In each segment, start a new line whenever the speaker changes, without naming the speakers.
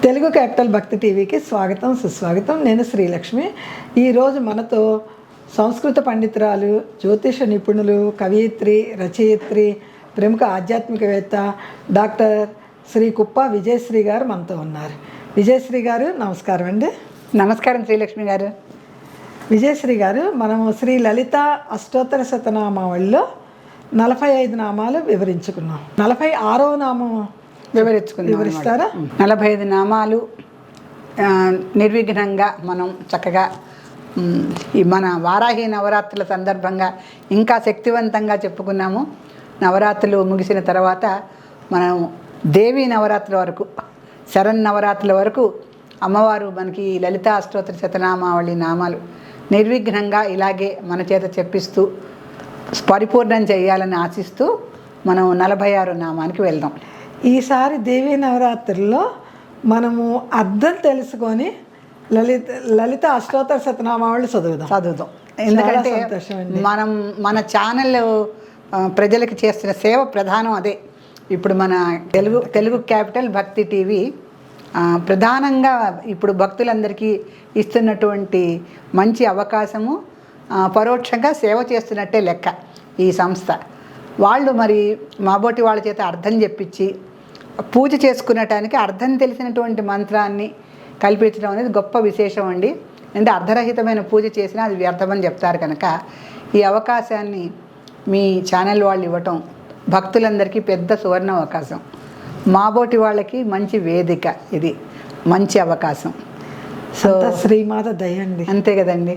Telugu capital భక్తి టీవీకి స్వాగతం సుస్వాగతం. నేను శ్రీలక్ష్మి. ఈరోజు మనతో సంస్కృత పండితురాలు, జ్యోతిష నిపుణులు, కవయిత్రి, రచయిత్రి, ప్రముఖ ఆధ్యాత్మికవేత్త డాక్టర్ శ్రీ కుప్ప విజయశ్రీ గారు మనతో ఉన్నారు. విజయశ్రీ గారు నమస్కారం అండి.
నమస్కారం శ్రీలక్ష్మి గారు.
విజయశ్రీ గారు, మనము శ్రీ లలిత అష్టోత్తర శతనామావళిలో 45 నామాలు వివరించుకున్నాం. 46వ నామం వివరిస్తారా?
45 నామాలు నిర్విఘ్నంగా మనం చక్కగా ఈ మన వారాహి నవరాత్రుల సందర్భంగా ఇంకా శక్తివంతంగా చెప్పుకున్నాము. నవరాత్రులు ముగిసిన తర్వాత మనం దేవీ నవరాత్రుల వరకు, శరన్నవరాత్రుల వరకు అమ్మవారు మనకి లలిత అష్టోత్తర శతనామావళి నామాలు నిర్విఘ్నంగా ఇలాగే మన చేత చెప్పిస్తూ పరిపూర్ణం చేయాలని ఆశిస్తూ మనం 46 నామానికి వెళ్దాం.
ఈసారి దేవీ నవరాత్రుల్లో మనము అర్థం తెలుసుకొని లలిత అష్టోత్తర శతనామావళి చదువుదాం.
ఎందుకంటే మన ఛానల్ ప్రజలకి చేస్తున్న సేవ ప్రధానం అదే. ఇప్పుడు మన తెలుగు క్యాపిటల్ భక్తి టీవీ ప్రధానంగా ఇప్పుడు భక్తులందరికీ ఇస్తున్నటువంటి మంచి అవకాశము, పరోక్షంగా సేవ చేస్తున్నట్టే లెక్క ఈ సంస్థ. వాళ్ళు మరి మాబోటి వాళ్ళ చేత అర్థం చెప్పించి పూజ చేసుకునటానికి అర్థం తెలిసినటువంటి మంత్రాన్ని కల్పించడం అనేది గొప్ప విశేషం అండి. అంటే అర్ధరహితమైన పూజ చేసినా అది వ్యర్థమని చెప్తారు కనుక ఈ అవకాశాన్ని మీ ఛానల్ వాళ్ళు ఇవ్వటం భక్తులందరికీ పెద్ద సువర్ణ అవకాశం. మాబోటి వాళ్ళకి మంచి వేదిక, ఇది మంచి అవకాశం.
సో శ్రీమాత దయండి,
అంతే కదండి.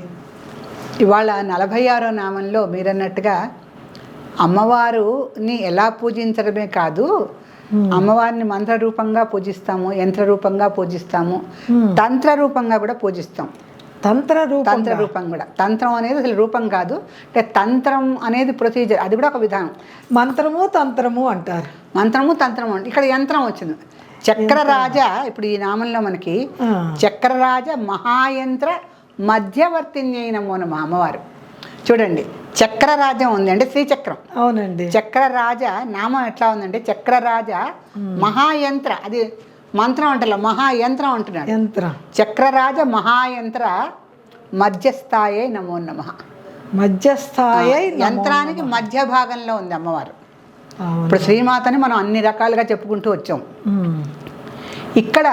ఇవాళ 46వ నామంలో మీరన్నట్టుగా అమ్మవారుని ఎలా పూజించడమే కాదు, అమ్మవారిని మంత్ర రూపంగా పూజిస్తాము, యంత్ర రూపంగా పూజిస్తాము, తంత్ర రూపంగా కూడా పూజిస్తాం.
తంత్ర
రూపం కూడా. తంత్రం అనేది అసలు రూపం కాదు, అంటే తంత్రం అనేది ప్రొసీజర్, అది కూడా ఒక విధానం.
మంత్రము తంత్రము అంటారు.
మంత్రము తంత్రము అంటే ఇక్కడ యంత్రం వచ్చింది. చక్రరాజ, ఇప్పుడు ఈ నామంలో మనకి చక్రరాజ మహాయంత్ర మధ్యవర్తిని అయిన నమో అమ్మవారు. చూడండి, చక్రరాజం ఉంది అంటే శ్రీచక్రం.
అవునండి.
చక్రరాజ నామం ఎట్లా ఉందంటే చక్రరాజ మహాయంత్ర, అది మంత్రం అంటలే, మహాయంత్రం అంటున్నాడు.
యంత్రం.
చక్రరాజ మహాయంత్ర మధ్యస్థాయే నమో నమః.
మధ్యస్థాయే,
యంత్రానికి మధ్య భాగంలో ఉంది అమ్మవారు. ఇప్పుడు శ్రీమాతని మనం అన్ని రకాలుగా చెప్పుకుంటూ వచ్చాం. ఇక్కడ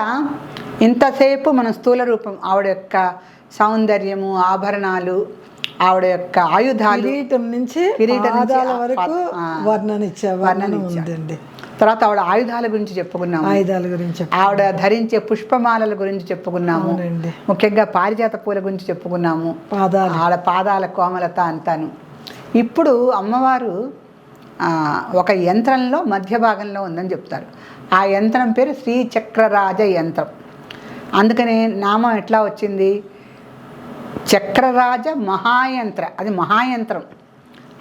ఇంతసేపు మనం స్థూల రూపం, ఆవిడ యొక్క సౌందర్యము, ఆభరణాలు, ఆవిడ యొక్క ఆయుధాలు,
కిరీటం నుంచి వరకు వర్ణనిచ్చామండి.
తర్వాత ఆవిడ ఆయుధాల గురించి చెప్పుకున్నాము,
ఆయుధాల గురించి,
ఆవిడ ధరించే పుష్పమాలల గురించి చెప్పుకున్నాము, ముఖ్యంగా పారిజాత పూల గురించి చెప్పుకున్నాము, ఆవిడ పాదాల కోమలత అంతాను. ఇప్పుడు అమ్మవారు ఒక యంత్రంలో మధ్య భాగంలో ఉందని చెప్తారు. ఆ యంత్రం పేరు శ్రీచక్రరాజ యంత్రం. అందుకనే నామం ఎట్లా వచ్చింది? చక్రరాజ మహాయంత్ర, అది మహాయంత్రం,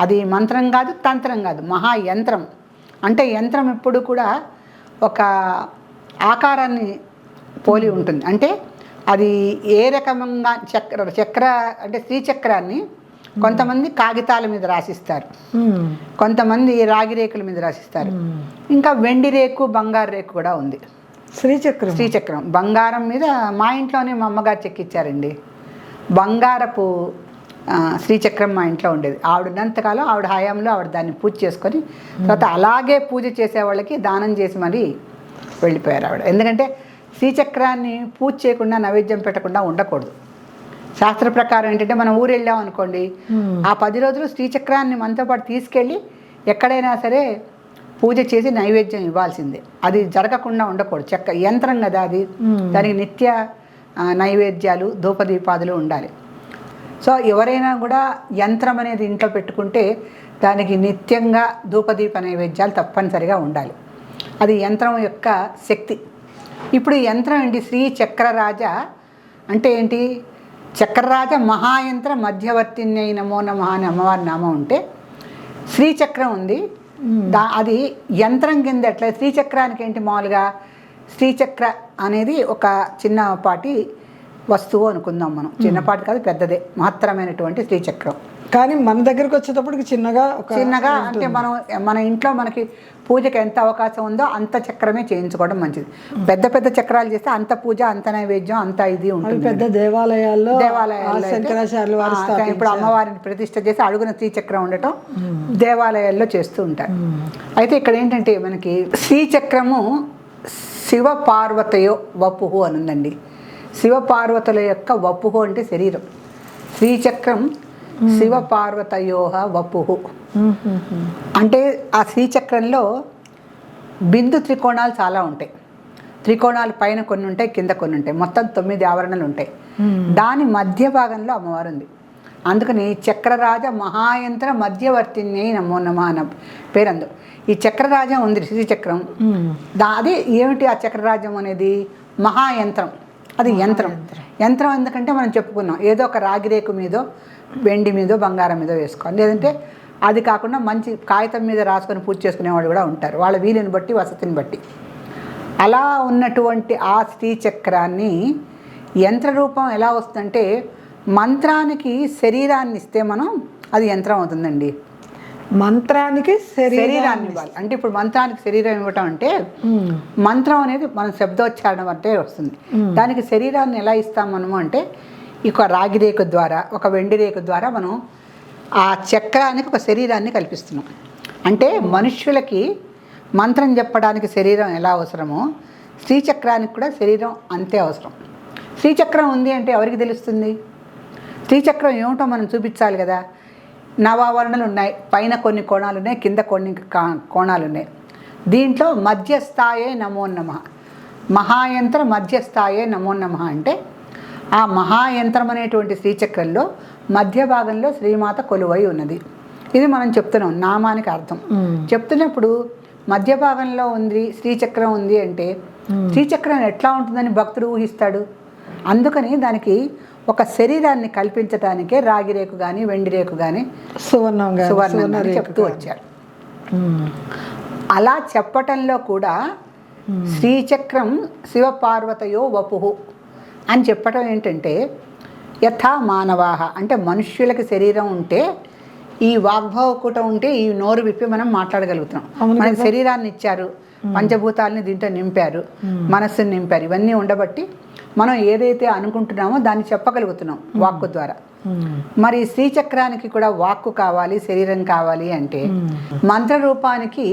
అది మంత్రం కాదు, తంత్రం కాదు, మహాయంత్రం. అంటే యంత్రం ఎప్పుడు కూడా ఒక ఆకారాన్ని పోలి ఉంటుంది. అంటే అది ఏ రకంగా చక్ర అంటే శ్రీచక్రాన్ని కొంతమంది కాగితాల మీద రాసిస్తారు, కొంతమంది రాగి రేకుల మీద రాసిస్తారు, ఇంకా వెండి రేకు, బంగారు రేకు కూడా ఉంది. శ్రీచక్రం బంగారం మీద మా ఇంట్లోనే మా అమ్మగారు చెక్కిచ్చారండి. బంగారపు శ్రీచక్రం మా ఇంట్లో ఉండేది. ఆవిడన్నంతకాలం, ఆవిడ హయాంలో ఆవిడ దాన్ని పూజ చేసుకొని తర్వాత అలాగే పూజ చేసే వాళ్ళకి దానం చేసి మరీ వెళ్ళిపోయారు ఆవిడ. ఎందుకంటే శ్రీచక్రాన్ని పూజ చేయకుండా, నైవేద్యం పెట్టకుండా ఉండకూడదు. శాస్త్ర ప్రకారం ఏంటంటే మనం ఊరు వెళ్ళాం అనుకోండి, ఆ 10 రోజులు శ్రీచక్రాన్ని మనతో పాటు తీసుకెళ్ళి ఎక్కడైనా సరే పూజ చేసి నైవేద్యం ఇవ్వాల్సిందే. అది జరగకుండా ఉండకూడదు. యంత్రం కదా అది, దానికి నిత్య నైవేద్యాలు, ధూపదీపాదులు ఉండాలి. సో ఎవరైనా కూడా యంత్రం అనేది ఇంట్లో పెట్టుకుంటే దానికి నిత్యంగా ధూపదీప నైవేద్యాలు తప్పనిసరిగా ఉండాలి. అది యంత్రం యొక్క శక్తి. ఇప్పుడు ఈ యంత్రం ఏంటి? శ్రీ చక్రరాజ అంటే ఏంటి? చక్రరాజ మహాయంత్ర మధ్యవర్తిని నమో నమః అని అమ్మవారి నామం ఉంటే, శ్రీచక్రం ఉంది, అది యంత్రం కింద. ఎట్లా శ్రీచక్రానికి ఏంటి? మామూలుగా శ్రీచక్ర అనేది ఒక చిన్నపాటి వస్తువు అనుకుందాం మనం. చిన్నపాటి కాదు, పెద్దదే, మహత్తరమైనటువంటి శ్రీచక్రం.
కానీ మన దగ్గరకు వచ్చేటప్పటికి చిన్నగా
అంటే మన ఇంట్లో మనకి పూజకి ఎంత అవకాశం ఉందో అంత చక్రమే చేయించుకోవడం మంచిది. పెద్ద పెద్ద చక్రాలు చేస్తే అంత పూజ, అంత నైవేద్యం, అంత ఇది ఉంటుంది.
పెద్ద దేవాలయాల్లో
శంకరాచార్యులు వారు ఇప్పుడు అమ్మవారిని ప్రతిష్ఠ చేసి అడుగున శ్రీచక్రం ఉండటం దేవాలయాల్లో చేస్తూ ఉంటారు. అయితే ఇక్కడ ఏంటంటే మనకి శ్రీచక్రము శివ పార్వతయో వపుహు అని ఉందండి. శివ పార్వతుల యొక్క వపుహు అంటే శరీరం. శ్రీచక్రం శివ పార్వతయోహ వపుహు అంటే ఆ శ్రీచక్రంలో బిందు త్రికోణాలు చాలా ఉంటాయి. త్రికోణాలు పైన కొన్ని ఉంటాయి, కింద కొన్ని ఉంటాయి. మొత్తం 9 ఆవరణలు ఉంటాయి. దాని మధ్య భాగంలో అమ్మవారు ఉంది. అందుకని చక్రరాజ మహాయంత్ర మధ్యవర్తిని నమో నమః అన్న పేరందు. ఈ చక్రరాజం ఉంది శ్రీచక్రం. అది ఏమిటి ఆ చక్రరాజం అనేది? మహాయంత్రం. అది యంత్రం. యంత్రం ఎందుకంటే మనం చెప్పుకున్నాం, ఏదో ఒక రాగి రేకు మీదో వెండి మీదో బంగారం మీదో వేసుకోవాలి. లేదంటే అది కాకుండా మంచి కాగితం మీద రాసుకొని పూజ చేసుకునేవాళ్ళు కూడా ఉంటారు, వాళ్ళ వీలుని బట్టి, వసతిని బట్టి. అలా ఉన్నటువంటి ఆ శ్రీచక్రాన్ని యంత్ర రూపం ఎలా వస్తుందంటే, మంత్రానికి శరీరాన్ని ఇస్తే మనం అది యంత్రం అవుతుందండి.
మంత్రానికి
శరీరాన్ని ఇవ్వాలి. అంటే ఇప్పుడు మంత్రానికి శరీరం ఇవ్వటం అంటే మంత్రం అనేది మన శబ్దోచ్చారణ అంటే వస్తుంది. దానికి శరీరాన్ని ఎలా ఇస్తాం మనము అంటే, ఒక రాగి రేకు ద్వారా, ఒక వెండి రేకు ద్వారా మనం ఆ చక్రానికి ఒక శరీరాన్ని కల్పిస్తున్నాం. అంటే మనుష్యులకి మంత్రం చెప్పడానికి శరీరం ఎలా అవసరమో శ్రీచక్రానికి కూడా శరీరం అంతే అవసరం. శ్రీచక్రం ఉంది అంటే ఎవరికి తెలుస్తుంది? శ్రీచక్రం ఏమిటో మనం చూపించాలి కదా. నవావరణలు ఉన్నాయి, పైన కొన్ని కోణాలు ఉన్నాయి, కింద కొన్ని కోణాలు ఉన్నాయి. దీంట్లో మధ్యస్థాయే నమో నమః, మహాయంత్ర మధ్యస్థాయే నమో నమః అంటే ఆ మహాయంత్రం అనేటువంటి శ్రీచక్రంలో మధ్య భాగంలో శ్రీమాత కొలువై ఉన్నది. ఇది మనం చెప్తున్నాం, నామానికి అర్థం. చెప్తున్నప్పుడు మధ్య భాగంలో ఉంది శ్రీచక్రం ఉంది అంటే శ్రీచక్రం ఎట్లా ఉంటుందని భక్తుడు ఊహిస్తాడు. అందుకని దానికి ఒక శరీరాన్ని కల్పించడానికే రాగి రేకు కానీ వెండి రేకు కానీ సువర్ణ చెప్తూ వచ్చారు. అలా చెప్పటంలో కూడా శ్రీచక్రం శివ పార్వతయో వపుహు అని చెప్పటం ఏంటంటే, యథా మానవాహ అంటే మనుష్యులకి శరీరం ఉంటే, ఈ వాగ్భవకూటం ఉంటే ఈ నోరు విప్పి మనం మాట్లాడగలుగుతున్నాం. మనకి శరీరాన్ని ఇచ్చారు, పంచభూతాలని దీంట్లో నింపారు, మనస్సుని నింపారు. ఇవన్నీ ఉండబట్టి మనం ఏదైతే అనుకుంటున్నామో దాన్ని చెప్పగలుగుతున్నాం వాక్కు ద్వారా. మరి శ్రీచక్రానికి కూడా వాక్కు కావాలి, శరీరం కావాలి అంటే మంత్ర రూపానికి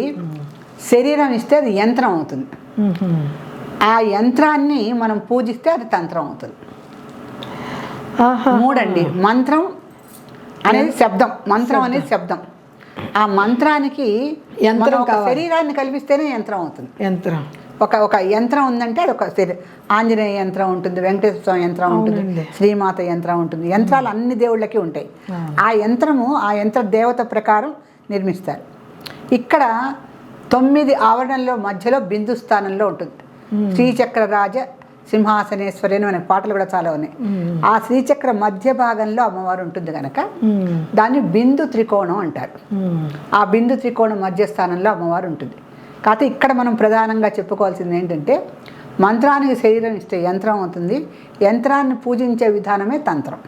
శరీరం ఇస్తే అది యంత్రం అవుతుంది. ఆ యంత్రాన్ని మనం పూజిస్తే అది తంత్రం అవుతుంది. మూడండి, మంత్రం అనేది శబ్దం, మంత్రం అనేది శబ్దం. ఆ మంత్రానికి యంత్రం శరీరాన్ని కల్పిస్తేనే యంత్రం అవుతుంది.
యంత్రం
ఒక యంత్రం ఉందంటే అది ఒక ఆంజనేయ యంత్రం ఉంటుంది, వెంకటేశ్వర స్వామి యంత్రం ఉంటుంది, శ్రీమాత యంత్రం ఉంటుంది. యంత్రాలు అన్ని దేవుళ్ళకి ఉంటాయి. ఆ యంత్రము ఆ యంత్ర దేవత ప్రకారం నిర్మిస్తారు. ఇక్కడ 9 ఆవరణల్లో మధ్యలో బిందు స్థానంలో ఉంటుంది. శ్రీచక్రరాజ సింహాసనేశ్వరి అని అనే పాటలు కూడా చాలా ఉన్నాయి. ఆ శ్రీచక్ర మధ్య భాగంలో అమ్మవారు ఉంటుంది కనుక దాన్ని బిందు త్రికోణం అంటారు. ఆ బిందు త్రికోణం మధ్య స్థానంలో అమ్మవారు ఉంటుంది. కాకపోతే ఇక్కడ మనం ప్రధానంగా చెప్పుకోవాల్సింది ఏంటంటే, మంత్రానికి శరీరం ఇస్తే యంత్రం అవుతుంది. యంత్రాన్ని పూజించే విధానమే తంత్రం.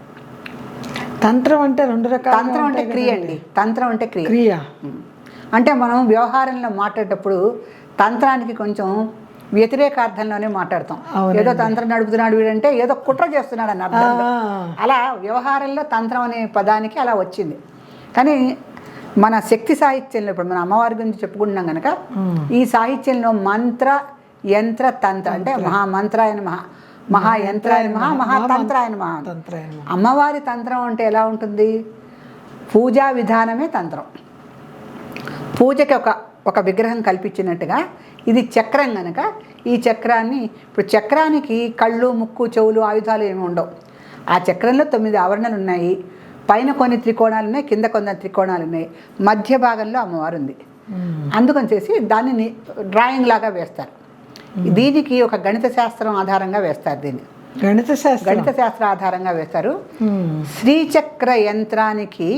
తంత్రం అంటే 2 రకాలు.
తంత్రం అంటే క్రియ అండి. తంత్రం అంటే క్రియ. అంటే మనం వ్యవహారంలో మాట్లాడేటప్పుడు తంత్రానికి కొంచెం వ్యతిరేకార్థంలోనే మాట్లాడతాం. ఏదో తంత్రం నడుపుతున్నాడు వీడంటే ఏదో కుట్ర చేస్తున్నాడు అని అర్థం. అలా వ్యవహారంలో తంత్రం అనే పదానికి అలా వచ్చింది. కానీ మన శక్తి సాహిత్యంలో ఇప్పుడు మన అమ్మవారి గురించి చెప్పుకుంటున్నాం కనుక ఈ సాహిత్యంలో మంత్ర యంత్ర తంత్ర అంటే మహామంత్రాయన మహాయంత్రాయన మహాతంత్రాయన అమ్మవారి తంత్రం అంటే ఎలా ఉంటుంది? పూజా విధానమే తంత్రం. పూజకి ఒక విగ్రహం కల్పించినట్టుగా ఇది చక్రం కనుక ఈ చక్రాన్ని, ఇప్పుడు చక్రానికి కళ్ళు, ముక్కు, చెవులు, ఆయుధాలు ఏమి ఉండవు. ఆ చక్రంలో 9 ఆవరణలు ఉన్నాయి. పైన కొన్ని త్రికోణాలు ఉన్నాయి, కింద కొన్ని త్రికోణాలు ఉన్నాయి, మధ్య భాగంలో అమ్మవారు ఉంది. అందుకని చేసి దాన్ని డ్రాయింగ్ లాగా వేస్తారు. దీనికి ఒక గణిత శాస్త్రం ఆధారంగా వేస్తారు. దీన్ని గణిత శాస్త్ర ఆధారంగా వేస్తారు. శ్రీచక్ర యంత్రానికి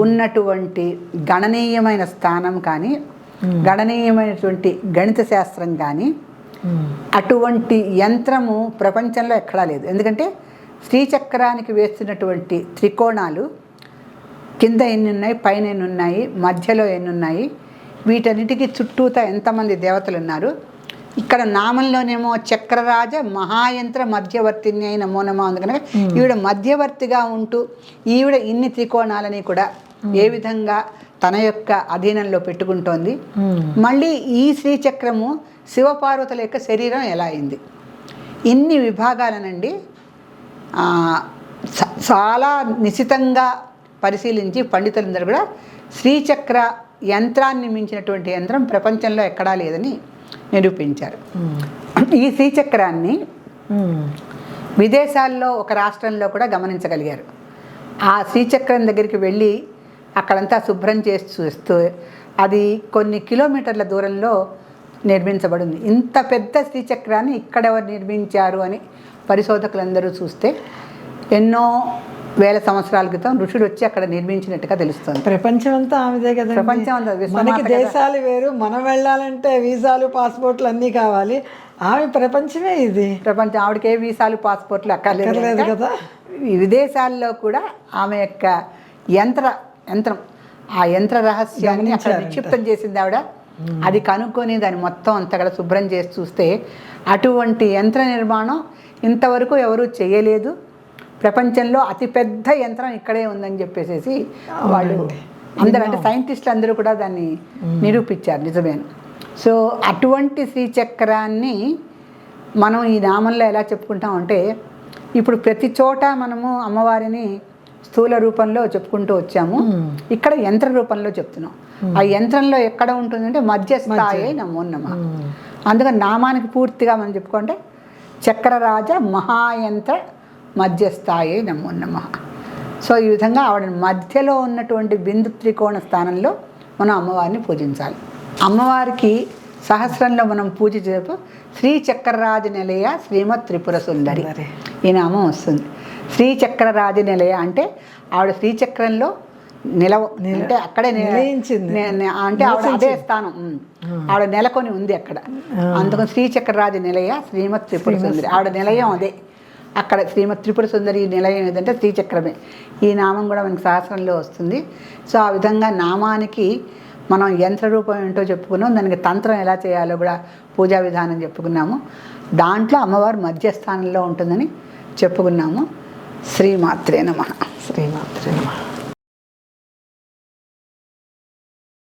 ఉన్నటువంటి గణనీయమైన స్థానం కానీ, గణనీయమైనటువంటి గణిత శాస్త్రం కానీ, అటువంటి యంత్రము ప్రపంచంలో ఎక్కడా లేదు. ఎందుకంటే శ్రీచక్రానికి వేస్తున్నటువంటి త్రికోణాలు కింద ఎన్ని ఉన్నాయి, పైన ఎన్ని ఉన్నాయి, మధ్యలో ఎన్ని ఉన్నాయి, వీటన్నిటికీ చుట్టూతా ఎంతమంది దేవతలు ఉన్నారు. ఇక్కడ నామంలోనేమో చక్రరాజ మహాయంత్ర మధ్యవర్తిని అయిన నమో నమః ఉంది కనుక ఈవిడ మధ్యవర్తిగా ఉంటూ ఈవిడ ఇన్ని త్రికోణాలని కూడా ఏ విధంగా తన యొక్క అధీనంలో పెట్టుకుంటోంది. మళ్ళీ ఈ శ్రీచక్రము శివపార్వతుల యొక్క శరీరం ఎలా అయింది, ఇన్ని విభాగాలనండి చాలా నిశితంగా పరిశీలించి పండితులందరూ కూడా శ్రీచక్ర యంత్రాన్ని మించినటువంటి యంత్రం ప్రపంచంలో ఎక్కడా లేదని నిరూపించారు. ఈ శ్రీచక్రాన్ని విదేశాల్లో ఒక రాష్ట్రంలో కూడా గమనించగలిగారు. ఆ శ్రీచక్రం దగ్గరికి వెళ్ళి అక్కడంతా శుభ్రం చేసి చూస్తూ అది కొన్ని కిలోమీటర్ల దూరంలో నిర్మించబడింది. ఇంత పెద్ద శ్రీచక్రాన్ని ఇక్కడ ఎవరు నిర్మించారు అని పరిశోధకులందరూ చూస్తే ఎన్నో వేల సంవత్సరాల క్రితం ఋషులు వచ్చి అక్కడ నిర్మించినట్టుగా తెలుస్తుంది.
ప్రపంచం అంతా ఆమెదే కదా.
ప్రపంచం అంతా
మనకి దేశాలు వేరు, మనం వెళ్ళాలంటే వీసాలు పాస్పోర్ట్లు అన్నీ కావాలి. ఆమె ప్రపంచమే ఇది.
ప్రపంచం ఆవిడకి ఏ వీసాలు పాస్పోర్ట్లు అక్కర్లేదు
కదా.
విదేశాల్లో కూడా ఆమె యొక్క యంత్రం ఆ యంత్ర రహస్యాన్ని అక్కడ నిక్షిప్తం చేసింది ఆవిడ. అది కనుక్కొని దాన్ని మొత్తం అంతా కూడా శుభ్రం చేసి చూస్తే అటువంటి యంత్ర నిర్మాణం ఇంతవరకు ఎవరూ చేయలేదు. ప్రపంచంలో అతిపెద్ద యంత్రం ఇక్కడే ఉందని చెప్పేసి వాళ్ళు అందరూ అంటే సైంటిస్టులు అందరూ కూడా దాన్ని నిరూపించారు నిజమేను. సో అటువంటి శ్రీచక్రాన్ని మనం ఈ నామంలో ఎలా చెప్పుకుంటామంటే ఇప్పుడు ప్రతి చోట మనము అమ్మవారిని స్థూల రూపంలో చెప్పుకుంటూ వచ్చాము, ఇక్కడ యంత్ర రూపంలో చెప్తున్నాం. ఆ యంత్రంలో ఎక్కడ ఉంటుందంటే మధ్యస్థాయే నమో నమః. అందుకని నామానికి పూర్తిగా మనం చెప్పుకుంటే చక్రరాజ మహాయంత్ర మధ్యస్థాయే నమో నమః. సో ఈ విధంగా ఆవిడ మధ్యలో ఉన్నటువంటి బిందు త్రికోణ స్థానంలో మనం అమ్మవారిని పూజించాలి. అమ్మవారికి సహస్రంలో మనం పూజ చేపు శ్రీచక్రరాజ నిలయ శ్రీమత్ త్రిపుర సుందరి ఈ నామం వస్తుంది. శ్రీచక్రరాజ నిలయ అంటే ఆవిడ శ్రీచక్రంలో అంటే అక్కడే అంటే ఆవిడ అదే స్థానం ఆవిడ నెలకొని ఉంది అక్కడ. అందుకని శ్రీచక్రరాజ నిలయ శ్రీమత్ త్రిపుర సుందరి ఆవిడ నిలయం అదే. అక్కడ శ్రీమత్ త్రిపుర సుందరి నిలయం ఏదంటే శ్రీచక్రమే. ఈ నామం కూడా మనకి సహస్రంలో వస్తుంది. సో ఆ విధంగా నామానికి మనం యంత్ర రూపం ఏంటో చెప్పుకున్నాం, దానికి తంత్రం ఎలా చేయాలో కూడా పూజా విధానం చెప్పుకున్నాము. దాంట్లో అమ్మవారు మధ్యస్థానంలో ఉంటుందని చెప్పుకున్నాము. శ్రీమాత్రే నమః.
శ్రీమాత్రే నమః.